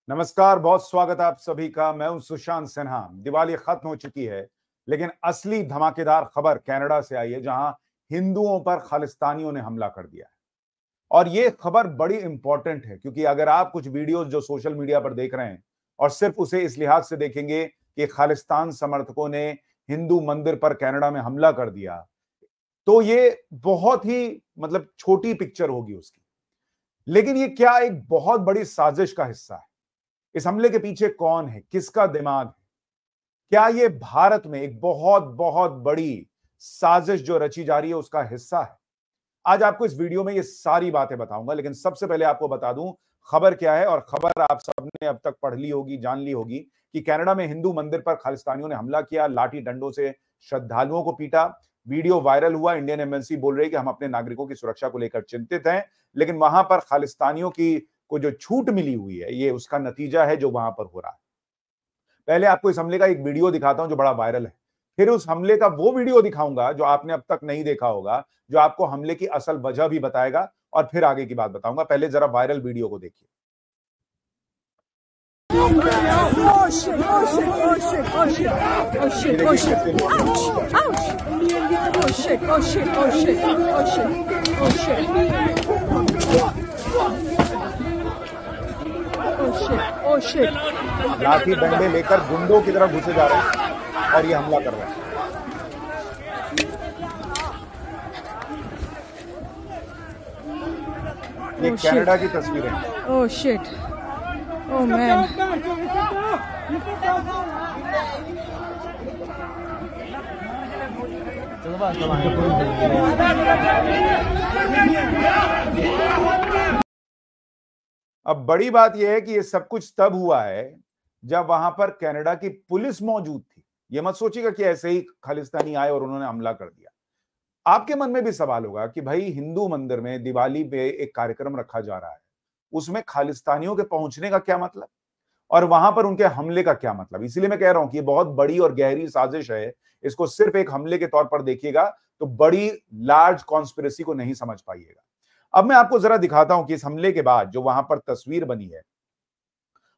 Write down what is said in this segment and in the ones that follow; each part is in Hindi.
नमस्कार, बहुत स्वागत है आप सभी का। मैं हूं सुशांत सिन्हा। दिवाली खत्म हो चुकी है, लेकिन असली धमाकेदार खबर कनाडा से आई है, जहां हिंदुओं पर खालिस्तानियों ने हमला कर दिया है। और ये खबर बड़ी इंपॉर्टेंट है, क्योंकि अगर आप कुछ वीडियोस जो सोशल मीडिया पर देख रहे हैं और सिर्फ उसे इस लिहाज से देखेंगे कि खालिस्तान समर्थकों ने हिंदू मंदिर पर कनाडा में हमला कर दिया, तो ये बहुत ही छोटी पिक्चर होगी उसकी। लेकिन ये क्या एक बहुत बड़ी साजिश का हिस्सा है? इस हमले के पीछे कौन है, किसका दिमाग है? क्या ये भारत में एक बहुत बहुत बड़ी साजिश जो रची जा रही है उसका हिस्सा है? आज आपको इस वीडियो में ये सारी बातें बताऊंगा, लेकिन सबसे पहले आपको बता दूं खबर क्या है। और खबर आप सबने अब तक पढ़ ली होगी, जान ली होगी कि कनाडा में हिंदू मंदिर पर खालिस्तानियों ने हमला किया, लाठी डंडों से श्रद्धालुओं को पीटा। वीडियो वायरल हुआ। इंडियन एम्बेसी बोल रही है कि हम अपने नागरिकों की सुरक्षा को लेकर चिंतित हैं, लेकिन वहां पर खालिस्तानियों की को जो छूट मिली हुई है, ये उसका नतीजा है जो वहां पर हो रहा है। पहले आपको इस हमले का एक वीडियो दिखाता हूं जो बड़ा वायरल है, फिर उस हमले का वो वीडियो दिखाऊंगा जो आपने अब तक नहीं देखा होगा, जो आपको हमले की असल वजह भी बताएगा, और फिर आगे की बात बताऊंगा। पहले जरा वायरल वीडियो को देखिए। Oh shit, oh shit, oh shit, oh shit, oh shit, oh shit, ouch, ouch, oh shit, oh shit, oh shit, oh shit, oh shit, oh shit, oh shit. लाठी डंडे लेकर गुंडों की तरफ घुसे जा रहे हैं और ये हमला कर रहे हैं। ये कनाडा की तस्वीरें हैं। Oh shit. Oh man. अब बड़ी बात यह है कि ये सब कुछ तब हुआ है जब वहां पर कनाडा की पुलिस मौजूद थी। ये मत सोचिएगा कि ऐसे ही खालिस्तानी आए और उन्होंने हमला कर दिया। आपके मन में भी सवाल होगा कि भाई, हिंदू मंदिर में दिवाली पे एक कार्यक्रम रखा जा रहा है, उसमें खालिस्तानियों के पहुंचने का क्या मतलब, और वहां पर उनके हमले का क्या मतलब? इसीलिए मैं कह रहा हूं कि ये बहुत बड़ी और गहरी साजिश है। इसको सिर्फ एक हमले के तौर पर देखिएगा तो बड़ी लार्ज कॉन्स्पिरेसी को नहीं समझ पाइएगा। अब मैं आपको जरा दिखाता हूं कि इस हमले के बाद जो वहां पर तस्वीर बनी है,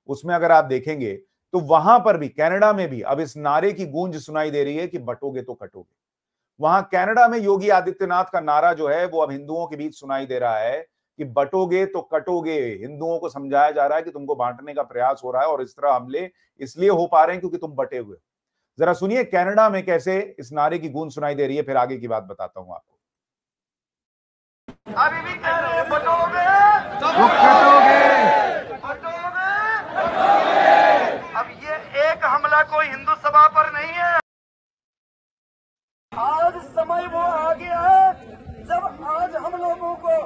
उसमें अगर आप देखेंगे तो वहां पर भी, कनाडा में भी अब इस नारे की गूंज सुनाई दे रही है कि बटोगे तो कटोगे। वहां कनाडा में योगी आदित्यनाथ का नारा जो है वो अब हिंदुओं के बीच सुनाई दे रहा है कि बटोगे तो कटोगे। हिंदुओं को समझाया जा रहा है कि तुमको बांटने का प्रयास हो रहा है, और इस तरह हमले इसलिए हो पा रहे हैं क्योंकि तुम बटे हुए। जरा सुनिए कनाडा में कैसे इस नारे की गूंज सुनाई दे रही है, फिर आगे की बात बताता हूं आपको। अभी भी कह रहे हैं बटोगे तो कटोगे। अब ये एक हमला कोई हिंदू सभा पर नहीं है। आज समय वो आ गया है जब आज हम लोगों को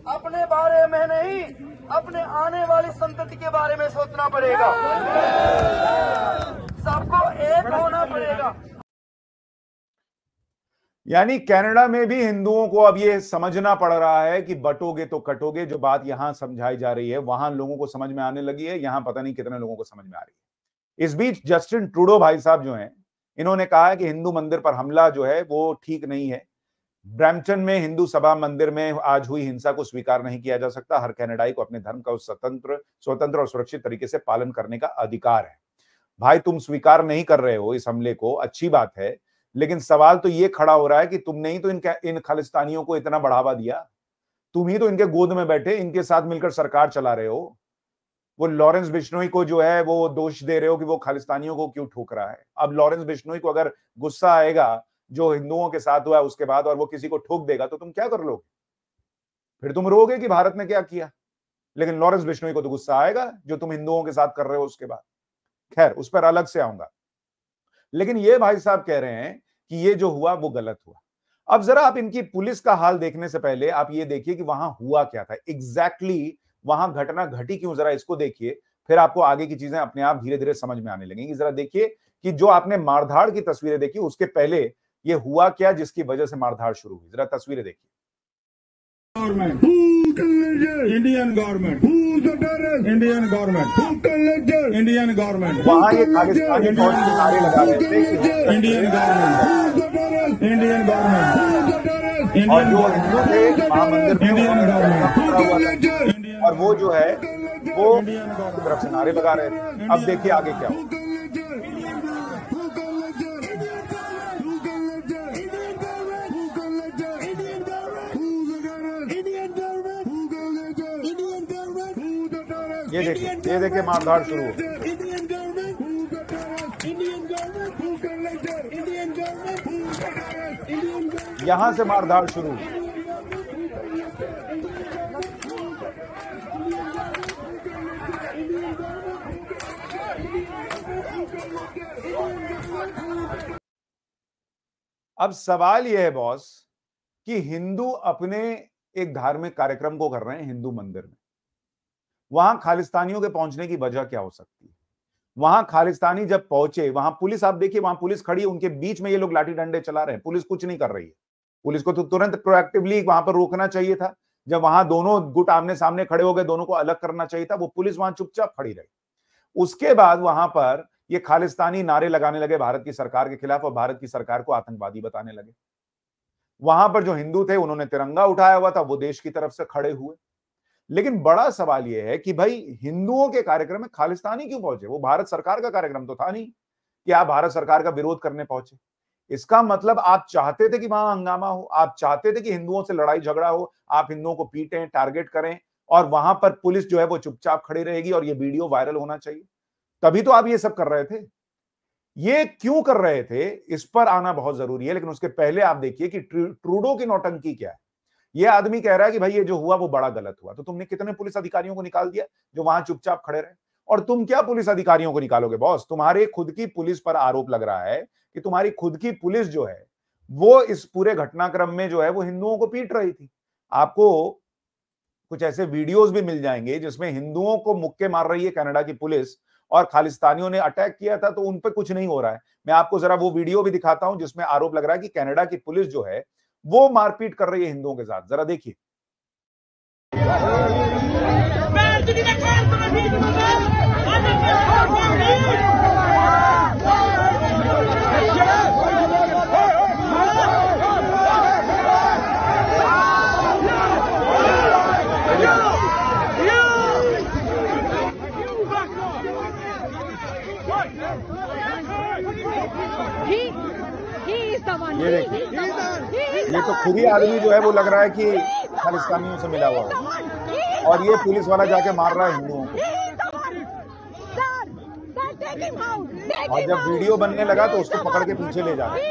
अपने बारे में नहीं, अपने आने वाली संतति के बारे में सोचना पड़ेगा। सबको एक होना पड़ेगा। यानी कनाडा में भी हिंदुओं को अब ये समझना पड़ रहा है कि बटोगे तो कटोगे। जो बात यहां समझाई जा रही है वहां लोगों को समझ में आने लगी है, यहां पता नहीं कितने लोगों को समझ में आ रही है। इस बीच जस्टिन ट्रूडो भाई साहब जो हैं, इन्होंने कहा है कि हिंदू मंदिर पर हमला जो है वो ठीक नहीं है। ब्रैम्पटन में हिंदू सभा मंदिर में आज हुई हिंसा को स्वीकार नहीं किया जा सकता। हर कनाडाई को अपने धर्म का स्वतंत्र और सुरक्षित तरीके से पालन करने का अधिकार है। भाई, तुम स्वीकार नहीं कर रहे हो इस हमले को, अच्छी बात है, लेकिन सवाल तो ये खड़ा हो रहा है कि तुमने ही तो इन खालिस्तानियों को इतना बढ़ावा दिया। तुम ही तो इनके गोद में बैठे इनके साथ मिलकर सरकार चला रहे हो। वो लॉरेंस बिश्नोई को जो है वो दोष दे रहे हो कि वो खालिस्तानियों को क्यों ठोक रहा है। अब लॉरेंस बिश्नोई को अगर गुस्सा आएगा जो हिंदुओं के साथ हुआ है उसके बाद, और वो किसी को ठोक देगा, तो तुम क्या कर लोगे? फिर तुम रोगे कि भारत ने क्या किया। लेकिन लॉरेंस बिश्नोई को तो गुस्सा आएगा जो तुम हिंदुओं के साथ कर रहे हो उसके बाद। खैर, उस पर अलग से आऊंगा। लेकिन ये भाई साहब कह रहे हैं कि ये जो हुआ वो गलत हुआ। अब जरा आप इनकी पुलिस का हाल देखने से पहले आप ये देखिए कि वहां हुआ क्या था एग्जैक्टली, वहां घटना घटी क्यों, जरा इसको देखिए, फिर आपको आगे की चीजें अपने आप धीरे धीरे समझ में आने लगेंगी। जरा देखिए कि जो आपने मारधाड़ की तस्वीरें देखी उसके पहले ये हुआ क्या जिसकी वजह से मारधाड़ शुरू हुई। जरा तस्वीरें देखिए। Indian government. Who's the terrorist? Indian government. Who collected? Indian government. वहाँ ये खालिस्तानी फौज के नारे लगा रहे थे कि Indian government. Who's the terrorist? Indian government. Who's the terrorist? और जो हिंदू थे महामंदिर में Indian government. Who collected? और वो जो है वो की तरफ से नारे लगा रहे थे। अब देखिए आगे क्या हो। ये देखिए मारधाड़ शुरू हो। यहां से मारधाड़ शुरू। अब सवाल यह है बॉस कि हिंदू अपने एक धार्मिक कार्यक्रम को कर रहे हैं हिंदू मंदिर में, वहां खालिस्तानियों के पहुंचने की वजह क्या हो सकती है? वहां खालिस्तानी जब पहुंचे, वहां पुलिस, आप देखिए वहां पुलिस खड़ी है, उनके बीच में ये लोग लाठी डंडे चला रहे हैं, पुलिस कुछ नहीं कर रही है। पुलिस को तो तुरंत प्रोएक्टिवली वहां पर रोकना चाहिए था। जब वहां दोनों गुट आमने सामने खड़े हो गए, दोनों को अलग करना चाहिए था, वो पुलिस वहां चुपचाप खड़ी रही। उसके बाद वहां पर ये खालिस्तानी नारे लगाने लगे भारत की सरकार के खिलाफ और भारत की सरकार को आतंकवादी बताने लगे। वहां पर जो हिंदू थे उन्होंने तिरंगा उठाया हुआ था, वो देश की तरफ से खड़े हुए। लेकिन बड़ा सवाल यह है कि भाई हिंदुओं के कार्यक्रम में खालिस्तानी क्यों पहुंचे? वो भारत सरकार का कार्यक्रम तो था नहीं कि आप भारत सरकार का विरोध करने पहुंचे। इसका मतलब आप चाहते थे कि वहां हंगामा हो, आप चाहते थे कि हिंदुओं से लड़ाई झगड़ा हो, आप हिंदुओं को पीटें, टारगेट करें, और वहां पर पुलिस जो है वो चुपचाप खड़ी रहेगी और ये वीडियो वायरल होना चाहिए। तभी तो आप ये सब कर रहे थे। ये क्यों कर रहे थे, इस पर आना बहुत जरूरी है। लेकिन उसके पहले आप देखिए कि ट्रूडो की नौटंकी क्या है। ये आदमी कह रहा है कि भाई ये जो हुआ वो बड़ा गलत हुआ, तो तुमने कितने पुलिस अधिकारियों को निकाल दिया जो वहां चुपचाप खड़े रहे? और तुम क्या पुलिस अधिकारियों को निकालोगे बॉस? तुम्हारे खुद की पुलिस पर आरोप लग रहा है कि तुम्हारी खुद की पुलिस जो है वो इस पूरे घटनाक्रम में जो है वो हिंदुओं को पीट रही थी। आपको कुछ ऐसे वीडियोस भी मिल जाएंगे जिसमें हिंदुओं को मुक्के मार रही है कनाडा की पुलिस, और खालिस्तानियों ने अटैक किया था तो उन पर कुछ नहीं हो रहा है। मैं आपको जरा वो वीडियो भी दिखाता हूं जिसमें आरोप लग रहा है कि कनाडा की पुलिस जो है वो मारपीट कर रही है हिंदुओं के साथ। जरा देखिए। ये देखिए, ये तो खुद ही आदमी जो है वो लग रहा है कि खालिस्तानियों से मिला हुआ है, और ये पुलिस वाला जाके मार रहा है हिंदुओं को। और जब वीडियो बनने लगा तो उसको पकड़ के पीछे ले जा रहे।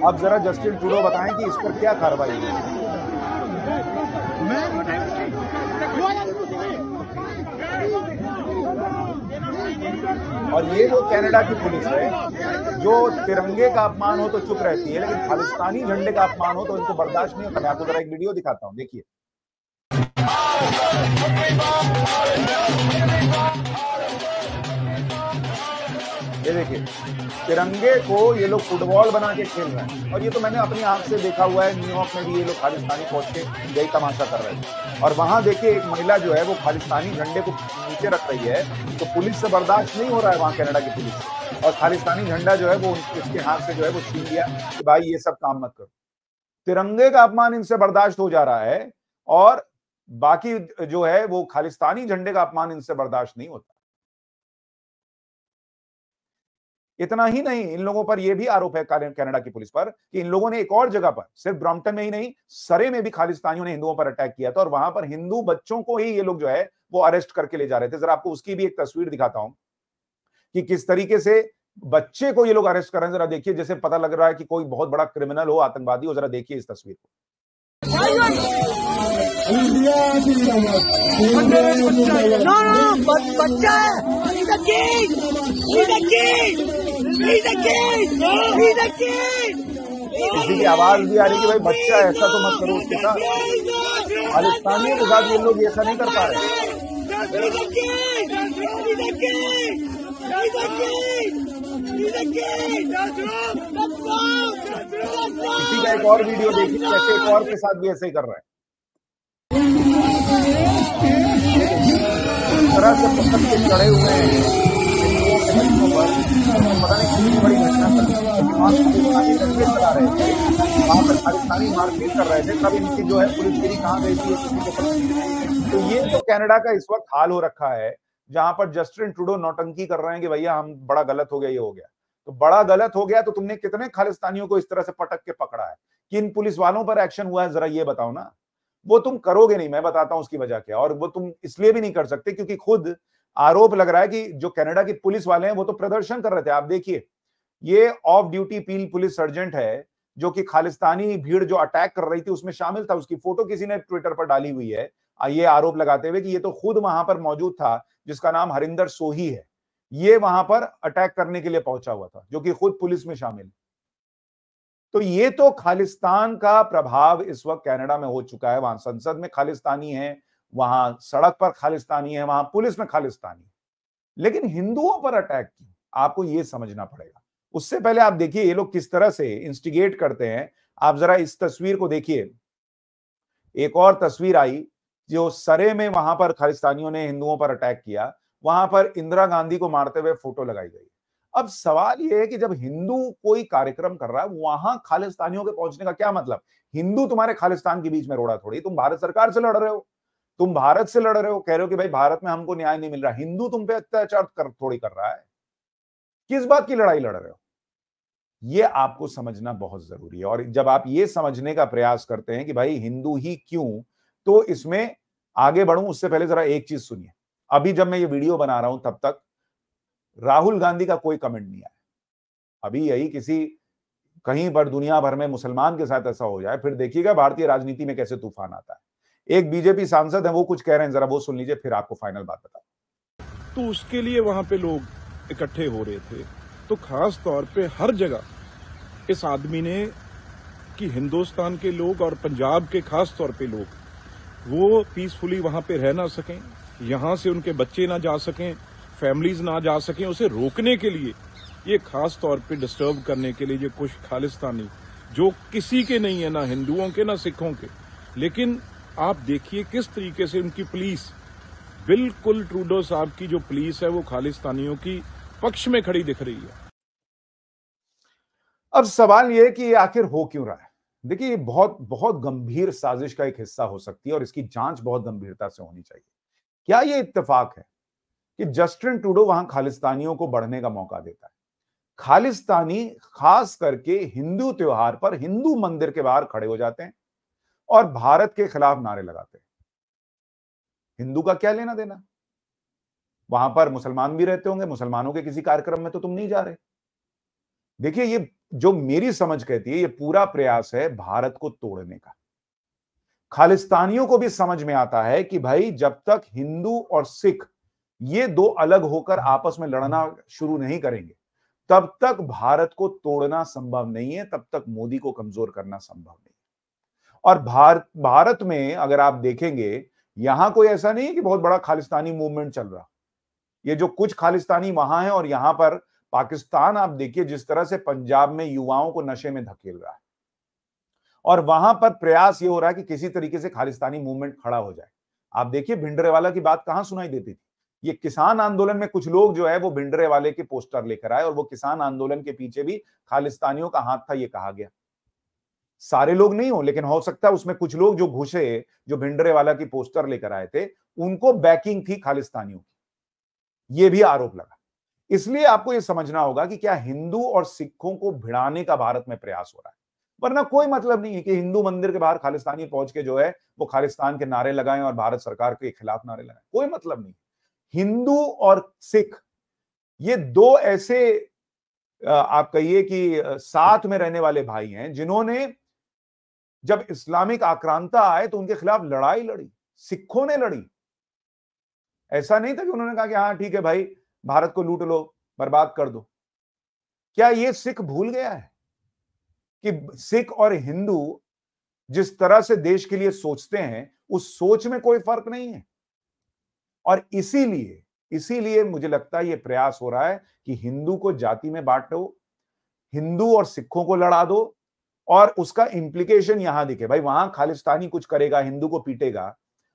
अब जरा जस्टिन ट्रूडो बताएं कि इस पर क्या कार्रवाई हुई। और ये वो कनाडा की पुलिस है जो तिरंगे का अपमान हो तो चुप रहती है, लेकिन खालिस्तानी झंडे का अपमान हो तो इनको बर्दाश्त नहीं होता। मैं आपको जरा एक वीडियो दिखाता हूं, देखिए। ये देखिए, तिरंगे को ये लोग फुटबॉल बना के खेल रहे हैं। और ये तो मैंने अपनी आंख से देखा हुआ है, न्यूयॉर्क में भी ये लोग खालिस्तानी पहुंच के यही तमाशा कर रहे थे। और वहां देखिए एक महिला जो है वो खालिस्तानी झंडे को नीचे रख रही है, तो पुलिस से बर्दाश्त नहीं हो रहा है वहां कनाडा की पुलिस, और खालिस्तानी झंडा जो है वो उसके हाथ से जो है वो छीन लिया कि भाई ये सब काम मत करो। तिरंगे का अपमान इनसे बर्दाश्त हो जा रहा है, और बाकी जो है वो खालिस्तानी झंडे का अपमान इनसे बर्दाश्त नहीं होता। इतना ही नहीं, इन लोगों पर यह भी आरोप है कनाडा की पुलिस पर कि इन लोगों ने एक और जगह पर, सिर्फ ब्रॉम्पटन में ही नहीं, सरे में भी खालिस्तानियों ने हिंदुओं पर अटैक किया था, और वहां पर हिंदू बच्चों को ही ये लोग जो है वो अरेस्ट करके ले जा रहे थे। जरा आपको उसकी भी एक तस्वीर दिखाता हूं कि किस तरीके से बच्चे को ये लोग अरेस्ट कर रहे हैं। जरा देखिए, जैसे पता लग रहा है कि कोई बहुत बड़ा क्रिमिनल हो, आतंकवादी हो। जरा देखिए इस तस्वीर को। बच्चा किसी की आवाज भी आ रही कि भाई बच्चा है, ऐसा तो मत करो उसके साथ। खालिस्तानियों के साथ ये लोग ऐसा नहीं कर पा रहे। किसी का एक और वीडियो देखिए, कैसे एक और के साथ भी ऐसे ही कर रहा है। इस तरह से पकड़ के चढ़े हुए हैं हिंदुओं के बच्चों पर, पता नहीं कितनी बड़ी घटना कर। वहां खालिस्तानी लड़के चला रहे थे, वहां पर खालिस्तानी मारपीट कर रहे थे, तब इनकी जो है पुलिसगिरी कहां गई थी किसी को पता नहीं। तो ये तो कनाडा का इस वक्त हाल हो रखा है, जहां पर जस्टिन ट्रूडो नौटंकी कर रहे हैं कि भैया हम बड़ा गलत हो गया, ये हो गया। तो बड़ा गलत हो गया तो तुमने कितने खालिस्तानियों को इस तरह से पटक के पकड़ा है? किन पुलिस वालों पर एक्शन हुआ है, जरा ये बताओ ना। वो तुम करोगे नहीं, मैं बताता हूं उसकी वजह क्या। और वो तुम इसलिए भी नहीं कर सकते क्योंकि खुद आरोप लग रहा है कि जो कनाडा की पुलिस वाले हैं वो तो प्रदर्शन कर रहे थे। आप देखिए, ये of duty Peel police sergeant है जो कि खालिस्तानी भीड़ जो अटैक कर रही थी उसमें शामिल था। उसकी फोटो किसी ने ट्विटर पर डाली हुई है, ये आरोप लगाते हुए कि ये तो खुद वहां पर मौजूद था, जिसका नाम हरिंदर सोही है। ये वहां पर अटैक करने के लिए पहुंचा हुआ था, जो कि खुद पुलिस में शामिल है। तो ये तो खालिस्तान का प्रभाव इस वक्त कनाडा में हो चुका है। वहां संसद में खालिस्तानी है, वहां सड़क पर खालिस्तानी है, वहां पुलिस में खालिस्तानी है। लेकिन हिंदुओं पर अटैक क्यों, आपको ये समझना पड़ेगा। उससे पहले आप देखिए ये लोग किस तरह से इंस्टिगेट करते हैं। आप जरा इस तस्वीर को देखिए। एक और तस्वीर आई जो सरे में वहां पर खालिस्तानियों ने हिंदुओं पर अटैक किया, वहां पर इंदिरा गांधी को मारते हुए फोटो लगाई गई। अब सवाल यह है कि जब हिंदू कोई कार्यक्रम कर रहा है, वहां खालिस्तानियों के पहुंचने का क्या मतलब? हिंदू तुम्हारे खालिस्तान के बीच में रोड़ा थोड़ी, तुम भारत सरकार से लड़ रहे हो, तुम भारत से लड़ रहे हो, कह रहे हो कि भाई भारत में हमको न्याय नहीं मिल रहा। हिंदू तुम पे अत्याचार थोड़ी कर रहा है। किस बात की लड़ाई लड़ रहे हो, ये आपको समझना बहुत जरूरी है। और जब आप ये समझने का प्रयास करते हैं कि भाई हिंदू ही क्यों, तो इसमें आगे बढ़ूं उससे पहले जरा एक चीज सुनिए। अभी जब मैं ये वीडियो बना रहा हूं तब तक राहुल गांधी का कोई कमेंट नहीं आया। अभी यही किसी कहीं पर दुनिया भर में मुसलमान के साथ ऐसा हो जाए, फिर देखिएगा भारतीय राजनीति में कैसे तूफान आता है। एक बीजेपी सांसद है, वो कुछ कह रहे हैं, जरा वो सुन लीजिए, फिर आपको फाइनल बात बताऊं। तो उसके लिए वहां पे लोग इकट्ठे हो रहे थे। तो खास तौर पे हर जगह इस आदमी ने कि हिंदुस्तान के लोग और पंजाब के खास तौर पे लोग वो पीसफुली वहां पे रह ना सकें, यहां से उनके बच्चे ना जा सकें, फैमिलीज ना जा सकें, उसे रोकने के लिए ये खास तौर पे डिस्टर्ब करने के लिए ये कुछ खालिस्तानी जो किसी के नहीं है, ना हिंदुओं के ना सिखों के, लेकिन आप देखिए किस तरीके से उनकी पुलिस, बिल्कुल ट्रूडो साहब की जो पुलिस है वो खालिस्तानियों की पक्ष में खड़ी दिख रही है। अब सवाल यह है कि ये आखिर हो क्यों रहा है। देखिए ये बहुत बहुत गंभीर साजिश का एक हिस्सा हो सकती है और इसकी जांच बहुत गंभीरता से होनी चाहिए। क्या ये इत्तेफाक है कि जस्टिन ट्रूडो वहां खालिस्तानियों को बढ़ने का मौका देता है? खालिस्तानी खास करके हिंदू त्योहार पर हिंदू मंदिर के बाहर खड़े हो जाते हैं और भारत के खिलाफ नारे लगाते हैं। हिंदू का क्या लेना देना? वहां पर मुसलमान भी रहते होंगे, मुसलमानों के किसी कार्यक्रम में तो तुम नहीं जा रहे। देखिए ये जो मेरी समझ कहती है, ये पूरा प्रयास है भारत को तोड़ने का। खालिस्तानियों को भी समझ में आता है कि भाई जब तक हिंदू और सिख ये दो अलग होकर आपस में लड़ना शुरू नहीं करेंगे, तब तक भारत को तोड़ना संभव नहीं है, तब तक मोदी को कमजोर करना संभव नहीं है। और भारत में अगर आप देखेंगे, यहां कोई ऐसा नहीं है कि बहुत बड़ा खालिस्तानी मूवमेंट चल रहा। ये जो कुछ खालिस्तानी वहां है और यहां पर पाकिस्तान, आप देखिए जिस तरह से पंजाब में युवाओं को नशे में धकेल रहा है और वहां पर प्रयास ये हो रहा है कि किसी तरीके से खालिस्तानी मूवमेंट खड़ा हो जाए। आप देखिए भिंडरेवाला की बात कहां सुनाई देती थी। ये किसान आंदोलन में कुछ लोग जो है वो भिंडरेवाले के पोस्टर लेकर आए और वो किसान आंदोलन के पीछे भी खालिस्तानियों का हाथ था, ये कहा गया। सारे लोग नहीं हो, लेकिन हो सकता है उसमें कुछ लोग जो घुसे, जो भिंडरेवाला की पोस्टर लेकर आए थे, उनको बैकिंग थी खालिस्तानियों की, ये भी आरोप लगा। इसलिए आपको यह समझना होगा कि क्या हिंदू और सिखों को भिड़ाने का भारत में प्रयास हो रहा है। वरना कोई मतलब नहीं है कि हिंदू मंदिर के बाहर खालिस्तानी पहुंच के जो है वो खालिस्तान के नारे लगाएं और भारत सरकार के खिलाफ नारे लगाएं, कोई मतलब नहीं। हिंदू और सिख ये दो ऐसे आप कहिए कि साथ में रहने वाले भाई हैं जिन्होंने जब इस्लामिक आक्रांता आए तो उनके खिलाफ लड़ाई लड़ी, सिखों ने लड़ी। ऐसा नहीं था कि उन्होंने कहा कि हाँ ठीक है भाई भारत को लूट लो, बर्बाद कर दो। क्या ये सिख भूल गया है कि सिख और हिंदू जिस तरह से देश के लिए सोचते हैं उस सोच में कोई फर्क नहीं है। और इसीलिए मुझे लगता है ये प्रयास हो रहा है कि हिंदू को जाति में बांटो, हिंदू और सिखों को लड़ा दो और उसका इंप्लीकेशन यहां दिखे। भाई वहां खालिस्तानी कुछ करेगा, हिंदू को पीटेगा,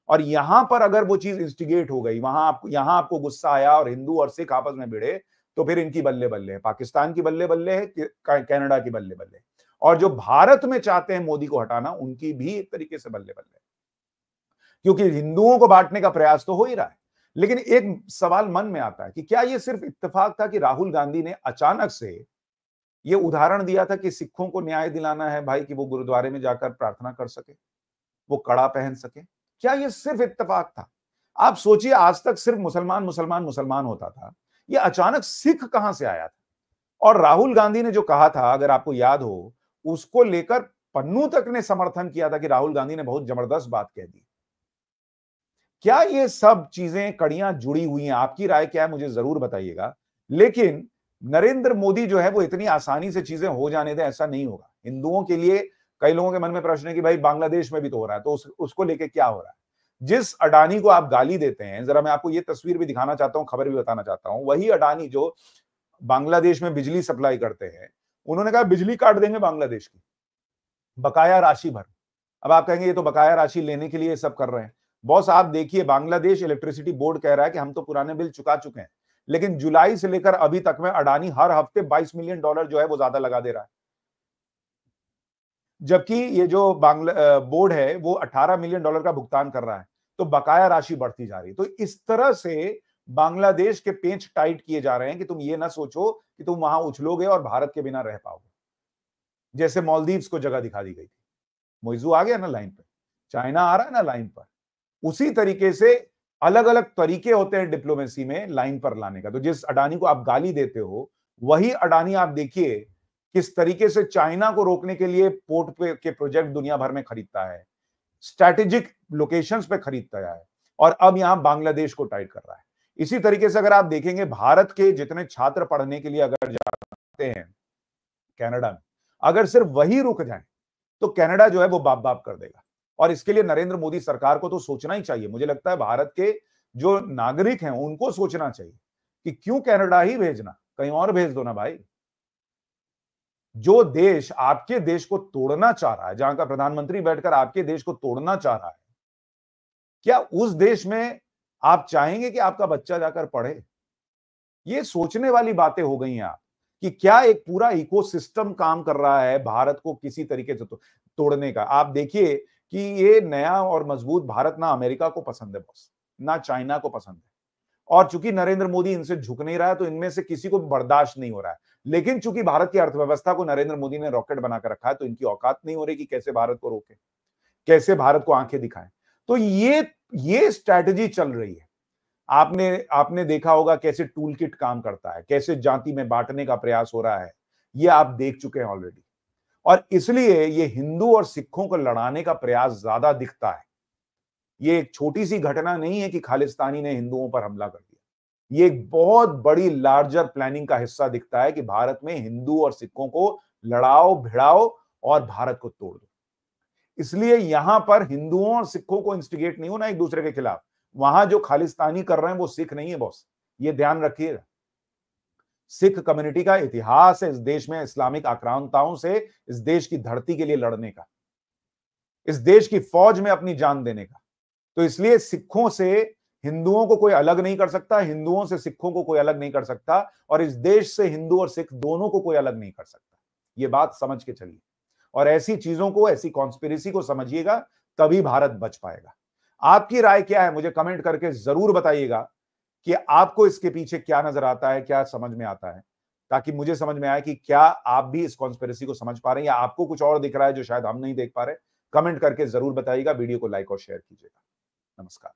और यहां पर अगर वो चीज इंस्टिगेट हो गई, यहां आपको गुस्सा आया और हिंदू और सिख आपस में भिड़े, तो फिर इनकी बल्ले बल्ले है, पाकिस्तान की बल्ले बल्ले है, कनाडा की बल्ले बल्ले है, और जो भारत में चाहते हैं मोदी को हटाना, उनकी भी एक तरीके से बल्ले बल्ले है, क्योंकि हिंदुओं को बांटने का प्रयास तो हो ही रहा है। लेकिन एक सवाल मन में आता है कि क्या यह सिर्फ इत्तेफाक था कि राहुल गांधी ने अचानक से ये उदाहरण दिया था कि सिखों को न्याय दिलाना है भाई, कि वो गुरुद्वारे में जाकर प्रार्थना कर सके, वो कड़ा पहन सके? क्या ये सिर्फ इत्तेफाक था? आप सोचिए, आज तक सिर्फ मुसलमान मुसलमान मुसलमान होता था, ये अचानक सिख कहां से आया था? और राहुल गांधी ने जो कहा था, अगर आपको याद हो, उसको लेकर पन्नू तक ने समर्थन किया था कि राहुल गांधी ने बहुत जबरदस्त बात कह दी। क्या ये सब चीजें कड़ियां जुड़ी हुई हैं? आपकी राय क्या है, मुझे जरूर बताइएगा। लेकिन नरेंद्र मोदी जो है वो इतनी आसानी से चीजें हो जाने दें, ऐसा नहीं होगा। हिंदुओं के लिए कई लोगों के मन में प्रश्न है कि भाई बांग्लादेश में भी तो हो रहा है, तो उसको लेके क्या हो रहा है? जिस अडानी को आप गाली देते हैं, जरा मैं आपको ये तस्वीर भी दिखाना चाहता हूं, खबर भी बताना चाहता हूं, वही अडानी जो बांग्लादेश में बिजली सप्लाई करते हैं, उन्होंने कहा बिजली काट देंगे बांग्लादेश की, बकाया राशि भर। अब आप कहेंगे ये तो बकाया राशि लेने के लिए सब कर रहे हैं। बॉस आप देखिए, बांग्लादेश इलेक्ट्रिसिटी बोर्ड कह रहा है कि हम तो पुराने बिल चुका चुके हैं, लेकिन जुलाई से लेकर अभी तक में अडानी हर हफ्ते $22 मिलियन जो है वो ज्यादा लगा दे रहा है, जबकि ये जो बोर्ड है वो $18 मिलियन का भुगतान कर रहा है। तो बकाया राशि बढ़ती जा रही है। तो इस तरह से बांग्लादेश के पेंच टाइट किए जा रहे हैं कि तुम ये ना सोचो कि तुम वहां उछलोगे और भारत के बिना रह पाओगे, जैसे मालदीव्स को जगह दिखा दी गई थी। मोइजू आ गया ना लाइन पे, चाइना आ रहा है ना लाइन पर। उसी तरीके से अलग अलग तरीके होते हैं डिप्लोमेसी में लाइन पर लाने का। तो जिस अडानी को आप गाली देते हो, वही अडानी आप देखिए किस तरीके से चाइना को रोकने के लिए पोर्ट पे के प्रोजेक्ट दुनिया भर में खरीदता है, स्ट्रैटेजिक लोकेशंस पे खरीदता है, और अब यहां बांग्लादेश को टाइट कर रहा है। इसी तरीके से अगर आप देखेंगे, भारत के जितने छात्र पढ़ने के लिए अगर जाते हैं कनाडा में, अगर सिर्फ वही रुक जाए तो कनाडा जो है वो बाप बाप कर देगा। और इसके लिए नरेंद्र मोदी सरकार को तो सोचना ही चाहिए। मुझे लगता है भारत के जो नागरिक हैं उनको सोचना चाहिए कि क्यों कनाडा ही भेजना, कहीं और भेज दो ना भाई। जो देश आपके देश को तोड़ना चाह रहा है, जहां का प्रधानमंत्री बैठकर आपके देश को तोड़ना चाह रहा है, क्या उस देश में आप चाहेंगे कि आपका बच्चा जाकर पढ़े? ये सोचने वाली बातें हो गई हैं आप, कि क्या एक पूरा इकोसिस्टम काम कर रहा है भारत को किसी तरीके से तोड़ने का। आप देखिए कि ये नया और मजबूत भारत ना अमेरिका को पसंद है बॉस, ना चाइना को पसंद है। और चूंकि नरेंद्र मोदी इनसे झुक नहीं रहा है, तो इनमें से किसी को बर्दाश्त नहीं हो रहा है। लेकिन चूंकि भारत की अर्थव्यवस्था को नरेंद्र मोदी ने रॉकेट बनाकर रखा है, तो इनकी औकात नहीं हो रही कि कैसे भारत को रोके, कैसे भारत को आंखें दिखाएं। तो ये स्ट्रैटेजी चल रही है। आपने देखा होगा कैसे टूल किट काम करता है, कैसे जाति में बांटने का प्रयास हो रहा है, ये आप देख चुके हैं ऑलरेडी। और इसलिए ये हिंदू और सिखों को लड़ाने का प्रयास ज्यादा दिखता है। ये एक छोटी सी घटना नहीं है कि खालिस्तानी ने हिंदुओं पर हमला कर दिया। ये एक बहुत बड़ी लार्जर प्लानिंग का हिस्सा दिखता है कि भारत में हिंदू और सिखों को लड़ाओ, भिड़ाओ और भारत को तोड़ दो। इसलिए यहां पर हिंदुओं और सिखों को इंस्टिगेट नहीं होना एक दूसरे के खिलाफ। वहां जो खालिस्तानी कर रहे हैं वो सिख नहीं है बॉस, ये ध्यान रखिएगा। सिख कम्युनिटी का इतिहास है इस देश में इस्लामिक आक्रांताओं से इस देश की धरती के लिए लड़ने का, इस देश की फौज में अपनी जान देने का। तो इसलिए सिखों से हिंदुओं को कोई अलग नहीं कर सकता, हिंदुओं से सिखों को कोई अलग नहीं कर सकता, और इस देश से हिंदू और सिख दोनों को कोई अलग नहीं कर सकता। ये बात समझ के चलिए, और ऐसी चीजों को, ऐसी कॉन्स्पिरेसी को समझिएगा, तभी भारत बच पाएगा। आपकी राय क्या है, मुझे कमेंट करके जरूर बताइएगा कि आपको इसके पीछे क्या नजर आता है, क्या समझ में आता है, ताकि मुझे समझ में आए कि क्या आप भी इस कॉन्स्पिरेसी को समझ पा रहे हैं या आपको कुछ और दिख रहा है जो शायद हम नहीं देख पा रहे। कमेंट करके जरूर बताइएगा। वीडियो को लाइक और शेयर कीजिएगा। नमस्कार।